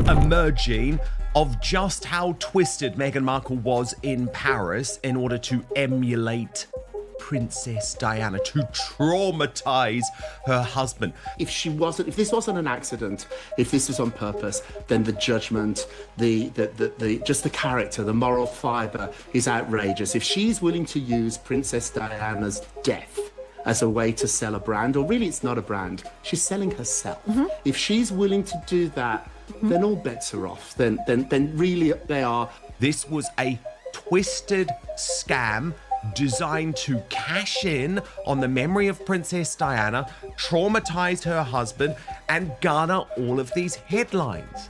emerging of just how twisted Meghan Markle was in Paris in order to emulate Princess Diana, to traumatize her husband. If this wasn't an accident, if this was on purpose, then the judgment, just the character, the moral fiber is outrageous. If she's willing to use Princess Diana's death as a way to sell a brand, or really it's not a brand, she's selling herself. If she's willing to do that, then all bets are off. Then really they are. This was a twisted scam designed to cash in on the memory of Princess Diana, traumatize her husband, and garner all of these headlines.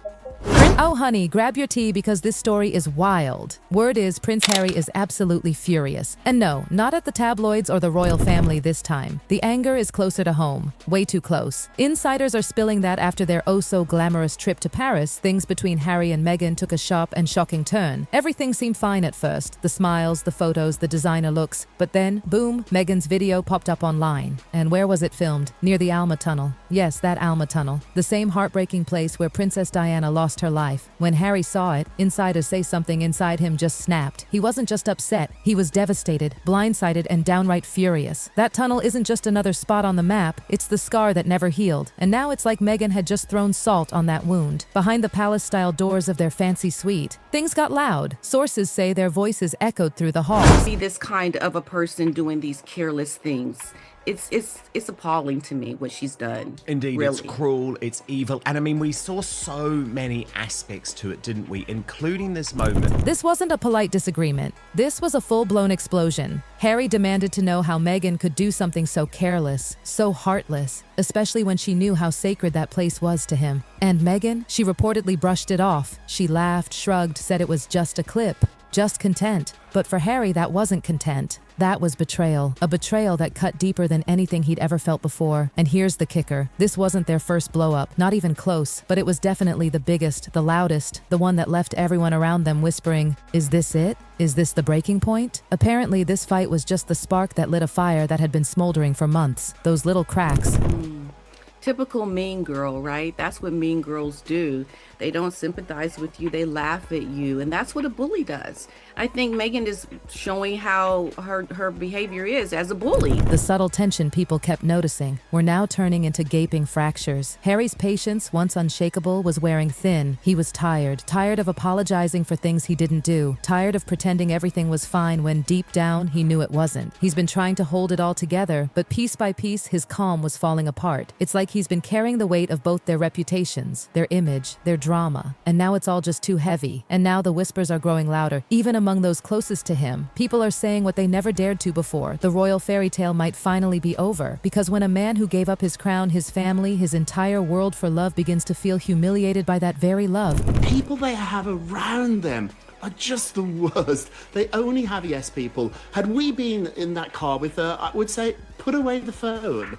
Oh honey, grab your tea because this story is wild. Word is Prince Harry is absolutely furious. And no, not at the tabloids or the royal family this time. The anger is closer to home. Way too close. Insiders are spilling that after their oh-so-glamorous trip to Paris, things between Harry and Meghan took a sharp and shocking turn. Everything seemed fine at first. The smiles, the photos, the designer looks. But then, boom, Meghan's video popped up online. And where was it filmed? Near the Alma Tunnel. Yes, that Alma Tunnel. The same heartbreaking place where Princess Diana lost her life. When Harry saw it, insiders say something inside him just snapped. He wasn't just upset, he was devastated, blindsided, and downright furious. That tunnel isn't just another spot on the map, it's the scar that never healed. And now it's like Meghan had just thrown salt on that wound. Behind the palace-style doors of their fancy suite, things got loud. Sources say their voices echoed through the halls. See this kind of a person doing these careless things. It's appalling to me what she's done. Indeed, really. It's cruel, it's evil, and I mean, we saw so many aspects to it, didn't we? Including this moment. This wasn't a polite disagreement. This was a full-blown explosion. Harry demanded to know how Meghan could do something so careless, so heartless, especially when she knew how sacred that place was to him. And Meghan, she reportedly brushed it off. She laughed, shrugged, said it was just a clip. Just content. But for Harry, that wasn't content. That was betrayal. A betrayal that cut deeper than anything he'd ever felt before. And here's the kicker. This wasn't their first blow-up, not even close, but it was definitely the biggest, the loudest, the one that left everyone around them whispering, "Is this it? Is this the breaking point?" Apparently, this fight was just the spark that lit a fire that had been smoldering for months. Those little cracks. Typical mean girl, right? That's what mean girls do. They don't sympathize with you, they laugh at you, and that's what a bully does. I think Meghan is showing how her behavior is as a bully. The subtle tension people kept noticing were now turning into gaping fractures. Harry's patience, once unshakable, was wearing thin. He was tired of apologizing for things he didn't do, tired of pretending everything was fine when deep down he knew it wasn't. He's been trying to hold it all together, but piece by piece his calm was falling apart. It's like he's been carrying the weight of both their reputations, their image, their drama, and now it's all just too heavy. And now the whispers are growing louder, even among those closest to him. People are saying what they never dared to before. The royal fairy tale might finally be over, because when a man who gave up his crown, his family, his entire world for love begins to feel humiliated by that very love. People they have around them are just the worst. They only have yes people. Had we been in that car with her, I would say, put away the phone.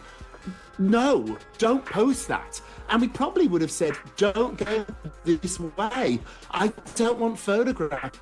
No, don't post that. And we probably would have said, don't go this way. I don't want photographs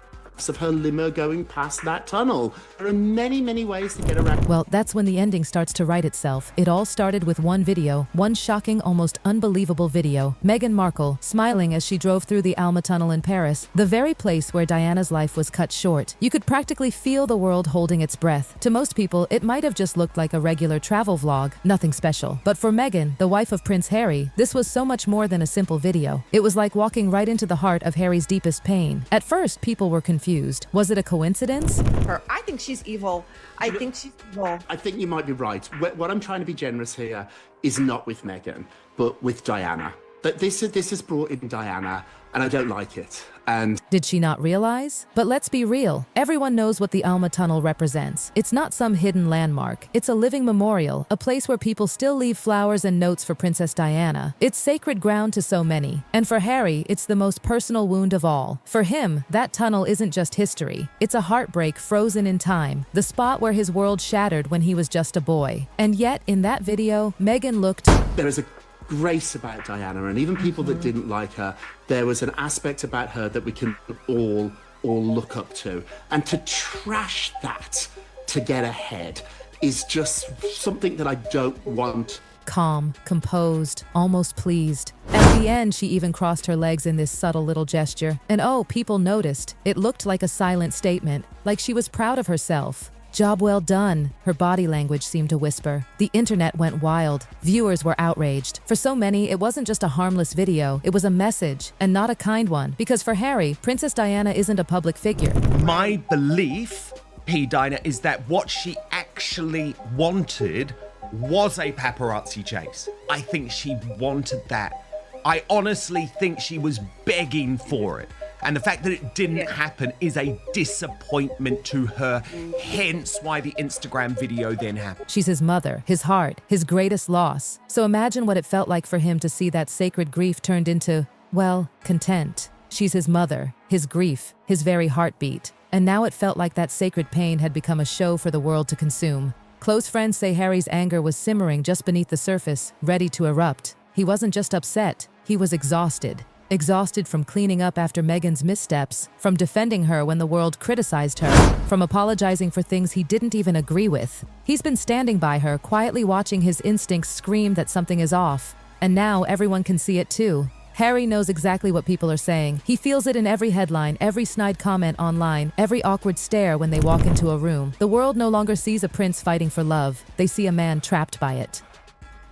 of her limo going past that tunnel. There are many, many ways to get around. Well, that's when the ending starts to write itself. It all started with one video, one shocking, almost unbelievable video. Meghan Markle, smiling as she drove through the Alma Tunnel in Paris, the very place where Diana's life was cut short. You could practically feel the world holding its breath. To most people, it might have just looked like a regular travel vlog, nothing special. But for Meghan, the wife of Prince Harry, this was so much more than a simple video. It was like walking right into the heart of Harry's deepest pain. At first, people were confused. Was it a coincidence? I think she's evil. I think she's evil. I think you might be right. What I'm trying to be generous here is not with Meghan, but with Diana. But this has brought in Diana, and I don't like it. And did she not realize? But let's be real. Everyone knows what the Alma Tunnel represents. It's not some hidden landmark. It's a living memorial, a place where people still leave flowers and notes for Princess Diana. It's sacred ground to so many. And for Harry, it's the most personal wound of all. For him, that tunnel isn't just history. It's a heartbreak frozen in time, the spot where his world shattered when he was just a boy. And yet, in that video, Meghan looked... There is a grace about Diana, and even people that didn't like her, there was an aspect about her that we can all look up to. And to trash that to get ahead is just something that I don't want. Calm, composed, almost pleased. At the end, she even crossed her legs in this subtle little gesture. And oh, people noticed. It looked like a silent statement, like she was proud of herself. Job well done, her body language seemed to whisper. The internet went wild. Viewers were outraged. For so many, it wasn't just a harmless video, it was a message, and not a kind one. Because for Harry, Princess Diana isn't a public figure. My belief, P. Dinah, is that what she actually wanted was a paparazzi chase. I think she wanted that. I honestly think she was begging for it. And the fact that it didn't happen is a disappointment to her, hence why the Instagram video then happened. She's his mother, his heart, his greatest loss. So imagine what it felt like for him to see that sacred grief turned into, well, content. She's his mother, his grief, his very heartbeat. And now it felt like that sacred pain had become a show for the world to consume. Close friends say Harry's anger was simmering just beneath the surface, ready to erupt. He wasn't just upset, he was exhausted. Exhausted from cleaning up after Meghan's missteps, from defending her when the world criticized her, from apologizing for things he didn't even agree with. He's been standing by her, quietly watching his instincts scream that something is off. And now everyone can see it too. Harry knows exactly what people are saying. He feels it in every headline, every snide comment online, every awkward stare when they walk into a room. The world no longer sees a prince fighting for love. They see a man trapped by it.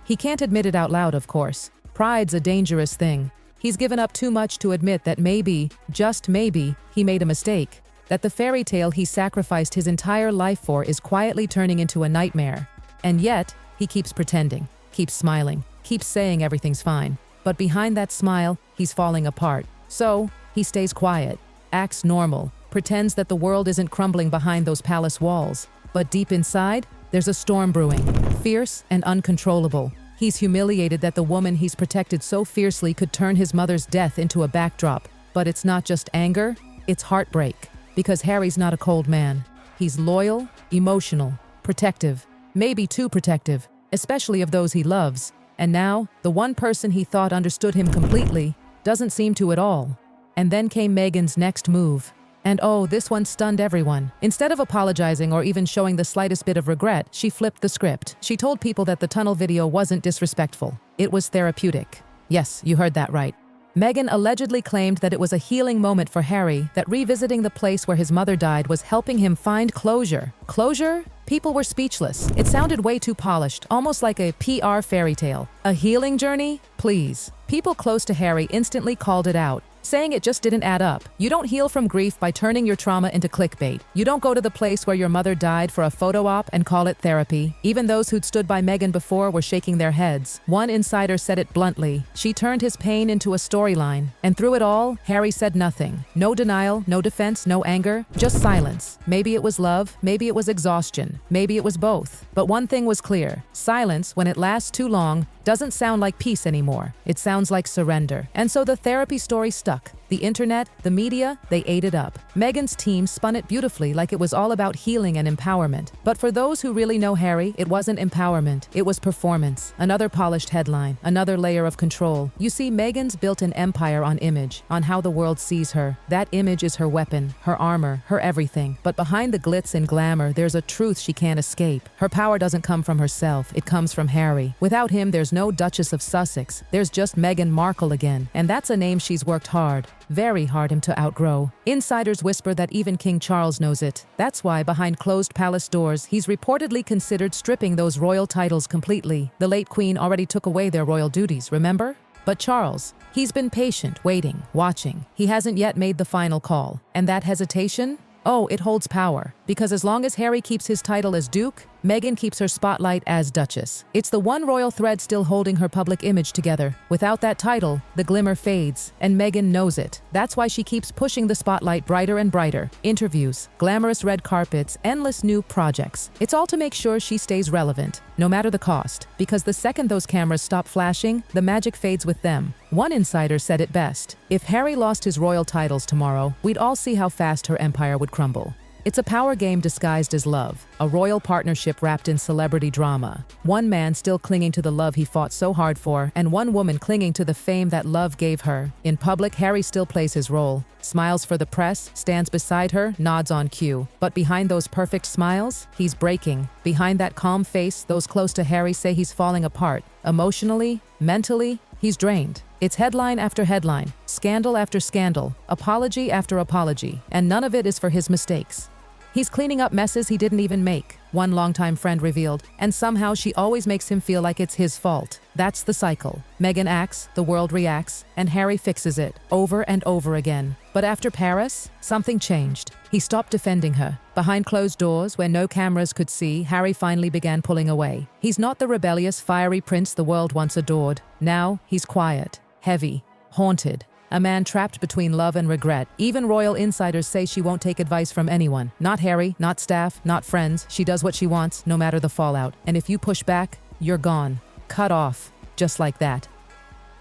He can't admit it out loud, of course. Pride's a dangerous thing. He's given up too much to admit that maybe, just maybe, he made a mistake. That the fairy tale he sacrificed his entire life for is quietly turning into a nightmare. And yet, he keeps pretending, keeps smiling, keeps saying everything's fine. But behind that smile, he's falling apart. So, he stays quiet, acts normal, pretends that the world isn't crumbling behind those palace walls. But deep inside, there's a storm brewing, fierce and uncontrollable. He's humiliated that the woman he's protected so fiercely could turn his mother's death into a backdrop. But it's not just anger, it's heartbreak. Because Harry's not a cold man. He's loyal, emotional, protective, maybe too protective, especially of those he loves. And now, the one person he thought understood him completely doesn't seem to at all. And then came Meghan's next move. And oh, this one stunned everyone. Instead of apologizing or even showing the slightest bit of regret, she flipped the script. She told people that the tunnel video wasn't disrespectful. It was therapeutic. Yes, you heard that right. Meghan allegedly claimed that it was a healing moment for Harry, that revisiting the place where his mother died was helping him find closure. Closure? People were speechless. It sounded way too polished, almost like a PR fairy tale. A healing journey? Please. People close to Harry instantly called it out, saying it just didn't add up. You don't heal from grief by turning your trauma into clickbait. You don't go to the place where your mother died for a photo op and call it therapy. Even those who'd stood by Meghan before were shaking their heads. One insider said it bluntly. She turned his pain into a storyline. And through it all, Harry said nothing. No denial, no defense, no anger, just silence. Maybe it was love, maybe it was exhaustion, maybe it was both. But one thing was clear. Silence, when it lasts too long, doesn't sound like peace anymore. It sounds like surrender. And so the therapy story stuck. The internet, the media, they ate it up. Meghan's team spun it beautifully, like it was all about healing and empowerment. But for those who really know Harry, it wasn't empowerment. It was performance. Another polished headline, another layer of control. You see, Meghan's built an empire on image, on how the world sees her. That image is her weapon, her armor, her everything. But behind the glitz and glamour, there's a truth she can't escape. Her power doesn't come from herself, it comes from Harry. Without him, there's no Duchess of Sussex. There's just Meghan Markle again. And that's a name she's worked hard. Very hard him to outgrow. Insiders whisper that even King Charles knows it. That's why behind closed palace doors, he's reportedly considered stripping those royal titles completely. The late Queen already took away their royal duties, remember? But Charles, he's been patient, waiting, watching. He hasn't yet made the final call. And that hesitation? Oh, it holds power. Because as long as Harry keeps his title as Duke, Meghan keeps her spotlight as Duchess. It's the one royal thread still holding her public image together. Without that title, the glimmer fades, and Meghan knows it. That's why she keeps pushing the spotlight brighter and brighter. Interviews, glamorous red carpets, endless new projects. It's all to make sure she stays relevant, no matter the cost. Because the second those cameras stop flashing, the magic fades with them. One insider said it best. If Harry lost his royal titles tomorrow, we'd all see how fast her empire would crumble. It's a power game disguised as love, a royal partnership wrapped in celebrity drama. One man still clinging to the love he fought so hard for, and one woman clinging to the fame that love gave her. In public, Harry still plays his role. Smiles for the press, stands beside her, nods on cue. But behind those perfect smiles, he's breaking. Behind that calm face, those close to Harry say he's falling apart. Emotionally, mentally, He's drained. It's headline after headline, scandal after scandal, apology after apology, and none of it is for his mistakes. He's cleaning up messes he didn't even make, one longtime friend revealed, and somehow she always makes him feel like it's his fault. That's the cycle. Meghan acts, the world reacts, and Harry fixes it, over and over again. But after Paris, something changed. He stopped defending her. Behind closed doors, where no cameras could see, Harry finally began pulling away. He's not the rebellious, fiery prince the world once adored. Now, he's quiet, heavy, haunted. A man trapped between love and regret. Even royal insiders say she won't take advice from anyone. Not Harry, not staff, not friends. She does what she wants, no matter the fallout. And if you push back, you're gone. Cut off. Just like that.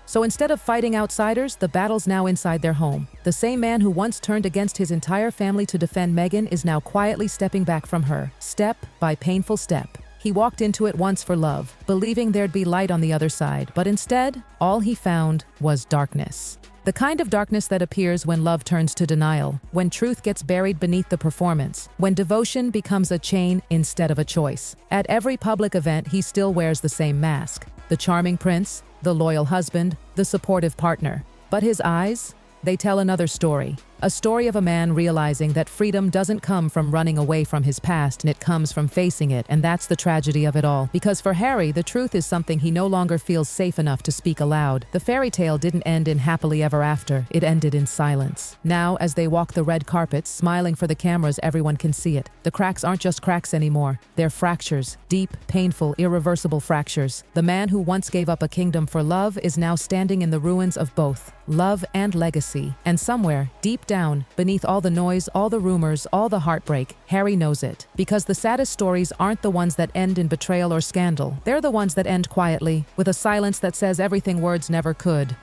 So instead of fighting outsiders, the battle's now inside their home. The same man who once turned against his entire family to defend Meghan is now quietly stepping back from her, step by painful step. He walked into it once for love, believing there'd be light on the other side, but instead, all he found was darkness. The kind of darkness that appears when love turns to denial, when truth gets buried beneath the performance, when devotion becomes a chain instead of a choice. At every public event, he still wears the same mask. The charming prince, the loyal husband, the supportive partner. But his eyes, they tell another story. A story of a man realizing that freedom doesn't come from running away from his past, and it comes from facing it, and that's the tragedy of it all. Because for Harry, the truth is something he no longer feels safe enough to speak aloud. The fairy tale didn't end in happily ever after, it ended in silence. Now, as they walk the red carpets, smiling for the cameras, everyone can see it. The cracks aren't just cracks anymore. They're fractures, deep, painful, irreversible fractures. The man who once gave up a kingdom for love is now standing in the ruins of both love and legacy. And somewhere, deep down, beneath all the noise, all the rumors, all the heartbreak, Harry knows it. Because the saddest stories aren't the ones that end in betrayal or scandal. They're the ones that end quietly, with a silence that says everything words never could.